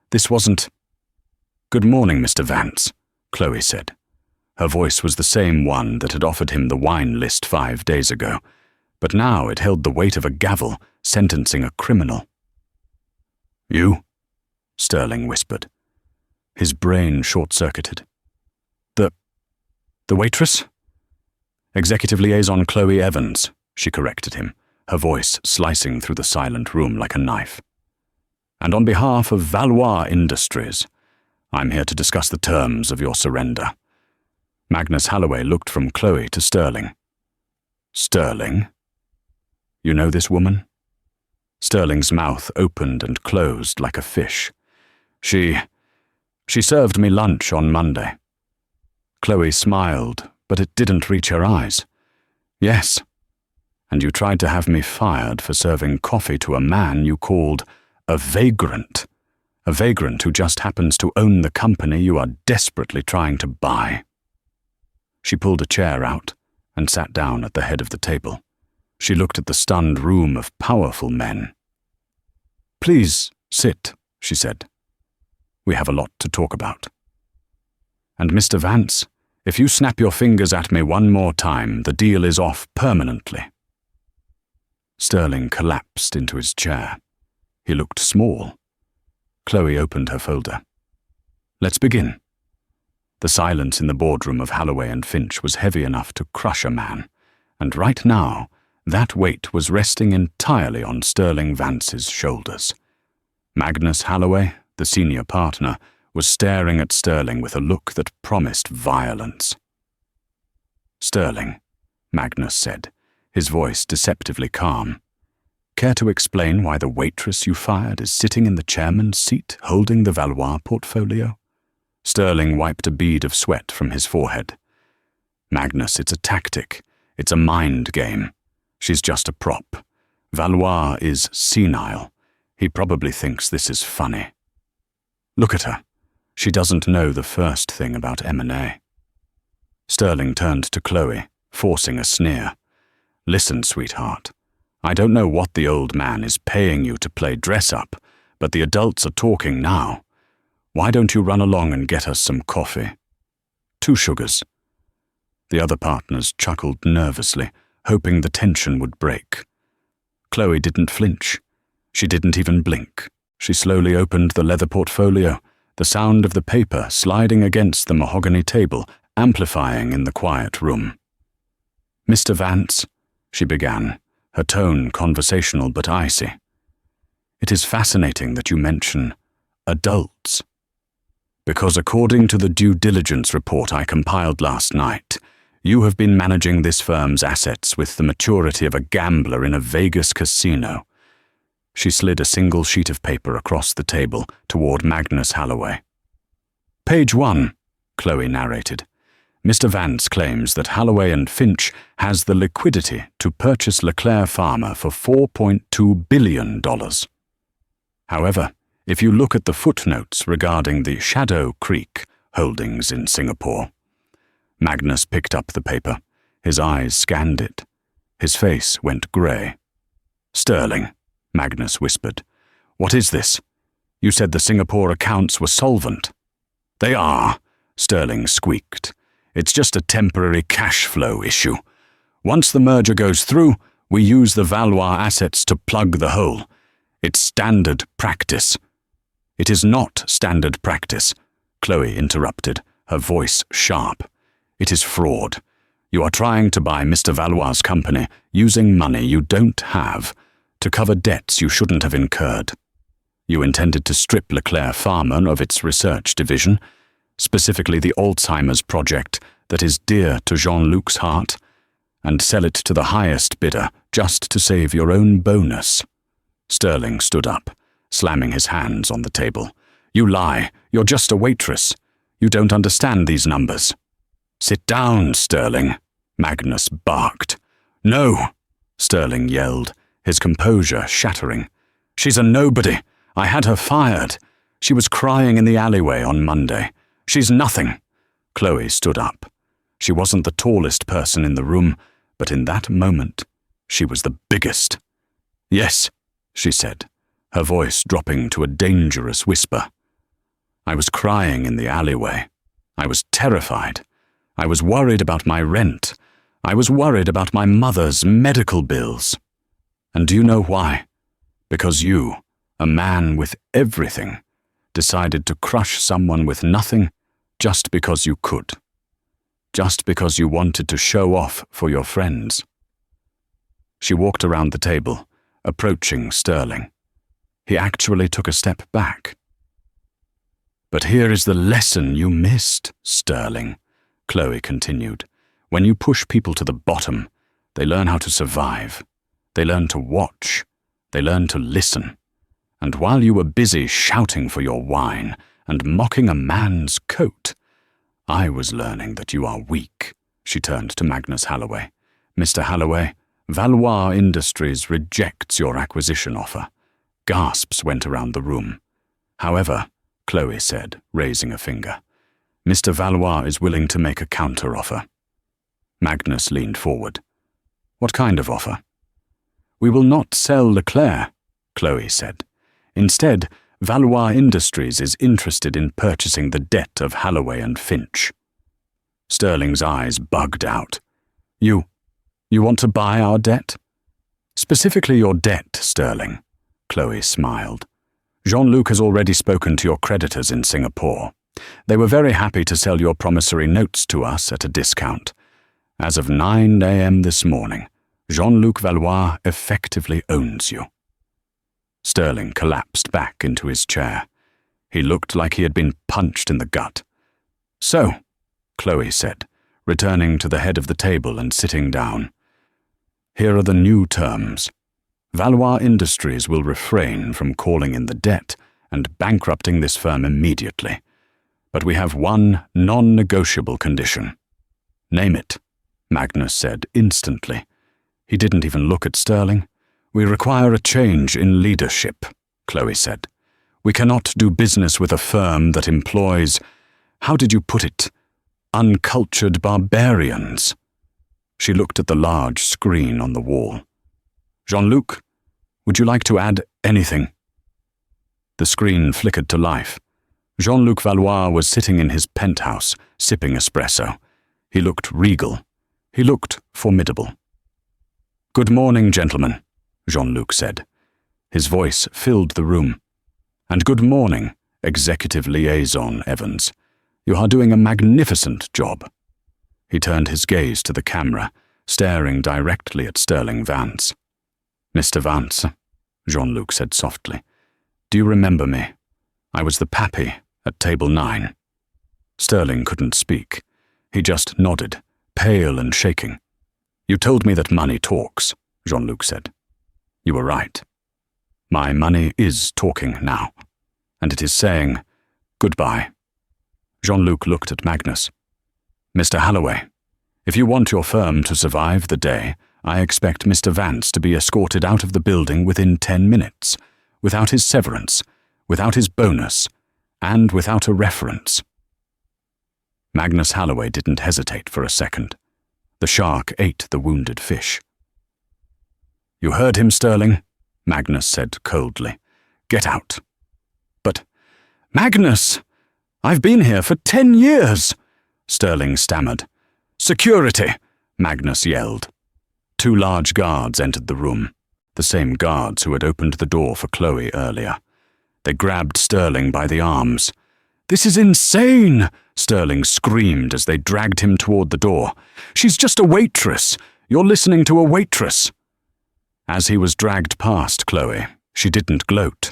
This wasn't— "Good morning, Mr. Vance," Chloe said. Her voice was the same one that had offered him the wine list 5 days ago, but now it held the weight of a gavel sentencing a criminal. "You?" Sterling whispered. His brain short-circuited. The waitress?" "Executive Liaison Chloe Evans," she corrected him, her voice slicing through the silent room like a knife. "And on behalf of Valois Industries, I'm here to discuss the terms of your surrender." Magnus Holloway looked from Chloe to Sterling. "Sterling? You know this woman?" Sterling's mouth opened and closed like a fish. She served me lunch on Monday." Chloe smiled, but it didn't reach her eyes. "Yes. And you tried to have me fired for serving coffee to a man you called a vagrant who just happens to own the company you are desperately trying to buy." She pulled a chair out and sat down at the head of the table. She looked at the stunned room of powerful men. "Please sit," she said. "We have a lot to talk about. And Mr. Vance, if you snap your fingers at me one more time, the deal is off permanently." Sterling collapsed into his chair. He looked small. Chloe opened her folder. "Let's begin." The silence in the boardroom of Holloway and Finch was heavy enough to crush a man, and right now, that weight was resting entirely on Sterling Vance's shoulders. Magnus Holloway, the senior partner, was staring at Sterling with a look that promised violence. "Sterling," Magnus said, his voice deceptively calm. "Care to explain why the waitress you fired is sitting in the chairman's seat holding the Valois portfolio?" Sterling wiped a bead of sweat from his forehead. "Magnus, it's a tactic. It's a mind game. She's just a prop. Valois is senile. He probably thinks this is funny. Look at her. She doesn't know the first thing about M&A." Sterling turned to Chloe, forcing a sneer. "Listen, sweetheart. I don't know what the old man is paying you to play dress-up, but the adults are talking now. Why don't you run along and get us some coffee? 2 sugars." The other partners chuckled nervously, hoping the tension would break. Chloe didn't flinch. She didn't even blink. She slowly opened the leather portfolio, the sound of the paper sliding against the mahogany table, amplifying in the quiet room. "Mr. Vance," she began, her tone conversational but icy. "It is fascinating that you mention adults. Because according to the due diligence report I compiled last night, you have been managing this firm's assets with the maturity of a gambler in a Vegas casino." She slid a single sheet of paper across the table toward Magnus Holloway. "Page 1, Chloe narrated. "Mr. Vance claims that Holloway and Finch has the liquidity to purchase Leclerc Pharma for $4.2 billion. However, if you look at the footnotes regarding the Shadow Creek holdings in Singapore—" Magnus picked up the paper. His eyes scanned it. His face went grey. "Sterling," Magnus whispered. "What is this? You said the Singapore accounts were solvent." "They are," Sterling squeaked. "It's just a temporary cash flow issue. Once the merger goes through, we use the Valois assets to plug the hole. It's standard practice." "It is not standard practice," Chloe interrupted, her voice sharp. "It is fraud. You are trying to buy Mr. Valois' company using money you don't have to cover debts you shouldn't have incurred. You intended to strip Leclerc Pharma of its research division, specifically the Alzheimer's project that is dear to Jean-Luc's heart, and sell it to the highest bidder just to save your own bonus. Sterling stood up, slamming his hands on the table. You lie. You're just a waitress. You don't understand these numbers. Sit down, Sterling, Magnus barked. No, Sterling yelled, his composure shattering. She's a nobody. I had her fired. She was crying in the alleyway on Monday. She's nothing. Chloe stood up. She wasn't the tallest person in the room, but in that moment, she was the biggest. Yes, she said, her voice dropping to a dangerous whisper. I was crying in the alleyway. I was terrified. I was worried about my rent. I was worried about my mother's medical bills. And do you know why? Because you, a man with everything, decided to crush someone with nothing just because you could. Just because you wanted to show off for your friends. She walked around the table, approaching Sterling. He actually took a step back. But here is the lesson you missed, Sterling, Chloe continued. When you push people to the bottom, they learn how to survive. They learn to watch. They learn to listen. And while you were busy shouting for your wine and mocking a man's coat, I was learning that you are weak. She turned to Magnus Holloway. Mr. Holloway, Valois Industries rejects your acquisition offer. Gasps went around the room. However, Chloe said, raising a finger, Mr. Valois is willing to make a counter-offer. Magnus leaned forward. What kind of offer? We will not sell Leclerc, Chloe said. Instead, Valois Industries is interested in purchasing the debt of Holloway and Finch. Sterling's eyes bugged out. You want to buy our debt? Specifically your debt, Sterling, Chloe smiled. Jean-Luc has already spoken to your creditors in Singapore. They were very happy to sell your promissory notes to us at a discount. As of 9 a.m. this morning, Jean-Luc Valois effectively owns you. Sterling collapsed back into his chair. He looked like he had been punched in the gut. So, Chloe said, returning to the head of the table and sitting down. Here are the new terms. Valois Industries will refrain from calling in the debt and bankrupting this firm immediately. But we have one non-negotiable condition. Name it, Magnus said instantly. He didn't even look at Sterling. We require a change in leadership, Chloe said. We cannot do business with a firm that employs, how did you put it, uncultured barbarians. She looked at the large screen on the wall. Jean-Luc, would you like to add anything? The screen flickered to life. Jean-Luc Valois was sitting in his penthouse, sipping espresso. He looked regal. He looked formidable. Good morning, gentlemen, Jean-Luc said. His voice filled the room. And good morning, Executive Liaison Evans. You are doing a magnificent job. He turned his gaze to the camera, staring directly at Sterling Vance. Mr. Vance, Jean-Luc said softly, do you remember me? I was the pappy at table 9. Sterling couldn't speak. He just nodded, pale and shaking. You told me that money talks, Jean-Luc said. You were right. My money is talking now, and it is saying goodbye. Jean-Luc looked at Magnus. Mr. Holloway, if you want your firm to survive the day, I expect Mr. Vance to be escorted out of the building within 10 minutes, without his severance, without his bonus, and without a reference. Magnus Holloway didn't hesitate for a second. The shark ate the wounded fish. You heard him, Sterling, Magnus said coldly. Get out. But, Magnus, I've been here for 10 years, Sterling stammered. Security, Magnus yelled. 2 large guards entered the room, the same guards who had opened the door for Chloe earlier. They grabbed Sterling by the arms. This is insane, Sterling screamed as they dragged him toward the door. She's just a waitress. You're listening to a waitress. As he was dragged past Chloe, she didn't gloat.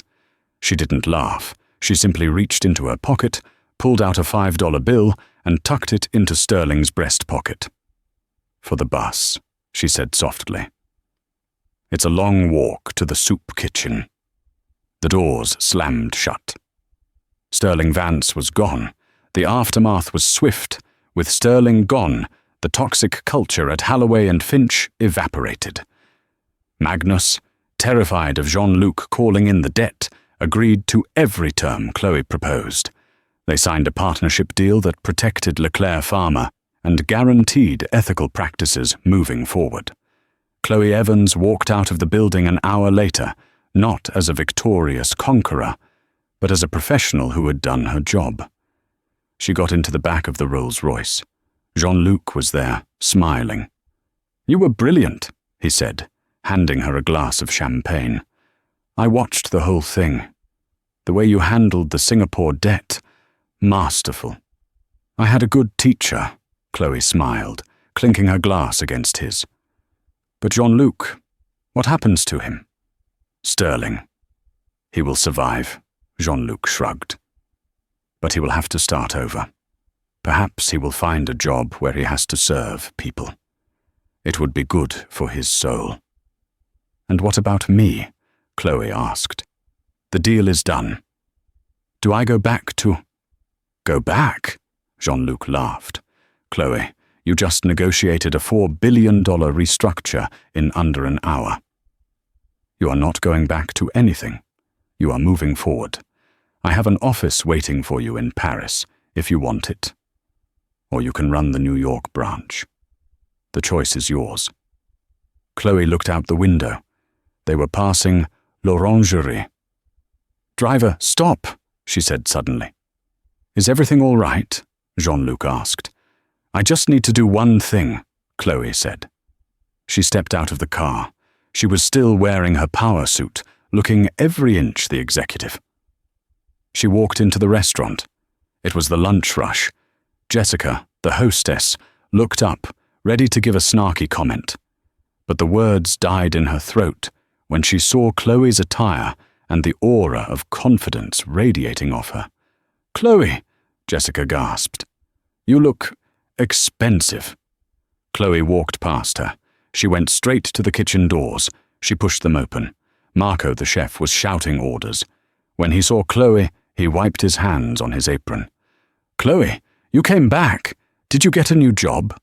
She didn't laugh. She simply reached into her pocket, pulled out a $5 bill and tucked it into Sterling's breast pocket. "For the bus," she said softly. "It's a long walk to the soup kitchen." The doors slammed shut. Sterling Vance was gone. The aftermath was swift. With Sterling gone, the toxic culture at Holloway and Finch evaporated. Magnus, terrified of Jean-Luc calling in the debt, agreed to every term Chloe proposed. They signed a partnership deal that protected Leclerc Pharma and guaranteed ethical practices moving forward. Chloe Evans walked out of the building an hour later, not as a victorious conqueror, but as a professional who had done her job. She got into the back of the Rolls-Royce. Jean-Luc was there, smiling. "You were brilliant," he said, handing her a glass of champagne. "I watched the whole thing. The way you handled the Singapore debt, masterful." "I had a good teacher," Chloe smiled, clinking her glass against his. "But Jean-Luc, what happens to him?" "Sterling. He will survive," Jean-Luc shrugged. "But he will have to start over. Perhaps he will find a job where he has to serve people. It would be good for his soul." "And what about me?" Chloe asked. "The deal is done. Do I go back to—" "Go back?" Jean-Luc laughed. "Chloe, you just negotiated a $4 billion restructure in under an hour. You are not going back to anything. You are moving forward. I have an office waiting for you in Paris, if you want it. Or you can run the New York branch. The choice is yours." Chloe looked out the window. They were passing l'Orangerie. "Driver, stop," she said suddenly. "Is everything all right?" Jean-Luc asked. "I just need to do one thing," Chloe said. She stepped out of the car. She was still wearing her power suit, looking every inch the executive. She walked into the restaurant. It was the lunch rush. Jessica, the hostess, looked up, ready to give a snarky comment. But the words died in her throat when she saw Chloe's attire and the aura of confidence radiating off her. "Chloe," Jessica gasped. "You look expensive." Chloe walked past her. She went straight to the kitchen doors. She pushed them open. Marco, the chef, was shouting orders. When he saw Chloe, he wiped his hands on his apron. "Chloe, you came back. Did you get a new job?"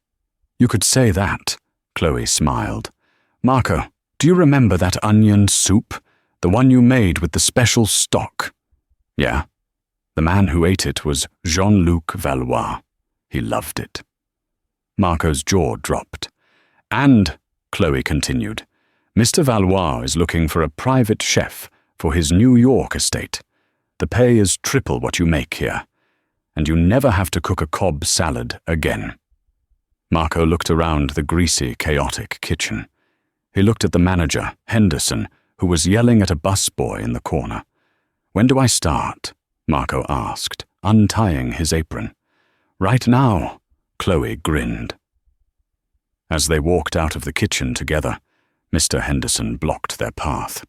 "You could say that," Chloe smiled. "Marco, do you remember that onion soup? The one you made with the special stock?" "Yeah." The man who ate it was Jean-Luc Valois. He loved it. Marco's jaw dropped. "And," Chloe continued, "Mr. Valois is looking for a private chef for his New York estate. The pay is triple what you make here, and you never have to cook a Cobb salad again." Marco looked around the greasy, chaotic kitchen. He looked at the manager, Henderson, who was yelling at a busboy in the corner. "When do I start?" Marco asked, untying his apron. "Right now," Chloe grinned. As they walked out of the kitchen together, Mr. Henderson blocked their path.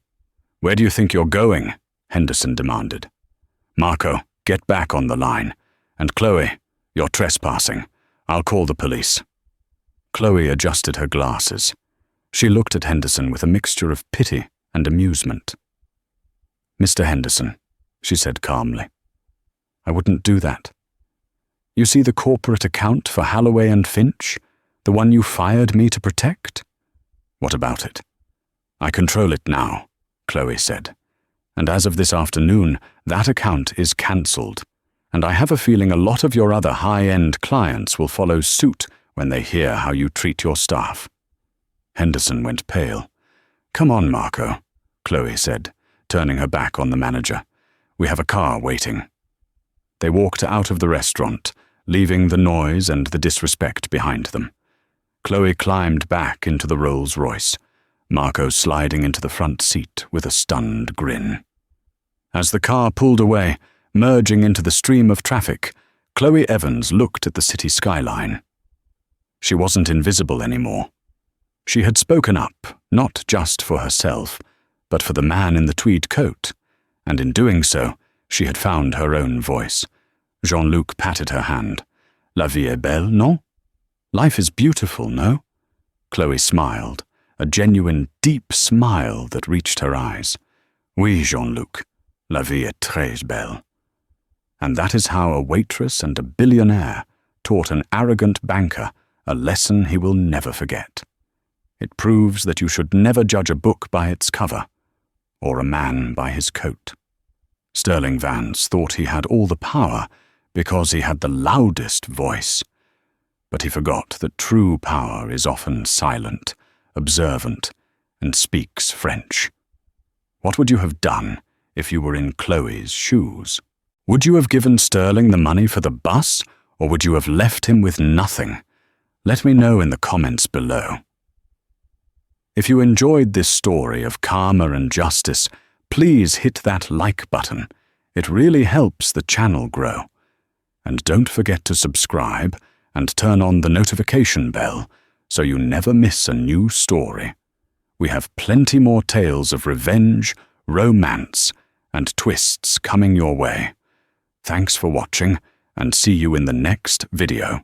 "Where do you think you're going?" Henderson demanded. "Marco, get back on the line. And Chloe, you're trespassing. I'll call the police." Chloe adjusted her glasses. She looked at Henderson with a mixture of pity and amusement. "Mr. Henderson," she said calmly, "I wouldn't do that. You see the corporate account for Holloway and Finch? The one you fired me to protect? What about it?" "I control it now," Chloe said. "And as of this afternoon, that account is cancelled. And I have a feeling a lot of your other high-end clients will follow suit when they hear how you treat your staff." Henderson went pale. "Come on, Marco," Chloe said, turning her back on the manager. "We have a car waiting." They walked out of the restaurant, leaving the noise and the disrespect behind them. Chloe climbed back into the Rolls-Royce, Marco sliding into the front seat with a stunned grin. As the car pulled away, merging into the stream of traffic, Chloe Evans looked at the city skyline. She wasn't invisible anymore. She had spoken up, not just for herself, but for the man in the tweed coat, and in doing so, she had found her own voice, Jean-Luc patted her hand. La vie est belle, non? Life is beautiful, no? Chloe smiled, a genuine, deep smile that reached her eyes. Oui, Jean-Luc, la vie est très belle. And that is how a waitress and a billionaire taught an arrogant banker a lesson he will never forget. It proves that you should never judge a book by its cover, or a man by his coat. Sterling Vance thought he had all the power because he had the loudest voice, but he forgot that true power is often silent, observant, and speaks French. What would you have done if you were in Chloe's shoes? Would you have given Sterling the money for the bus, or would you have left him with nothing? Let me know in the comments below. If you enjoyed this story of karma and justice, please hit that like button. It really helps the channel grow. And don't forget to subscribe and turn on the notification bell so you never miss a new story. We have plenty more tales of revenge, romance, and twists coming your way. Thanks for watching, and see you in the next video.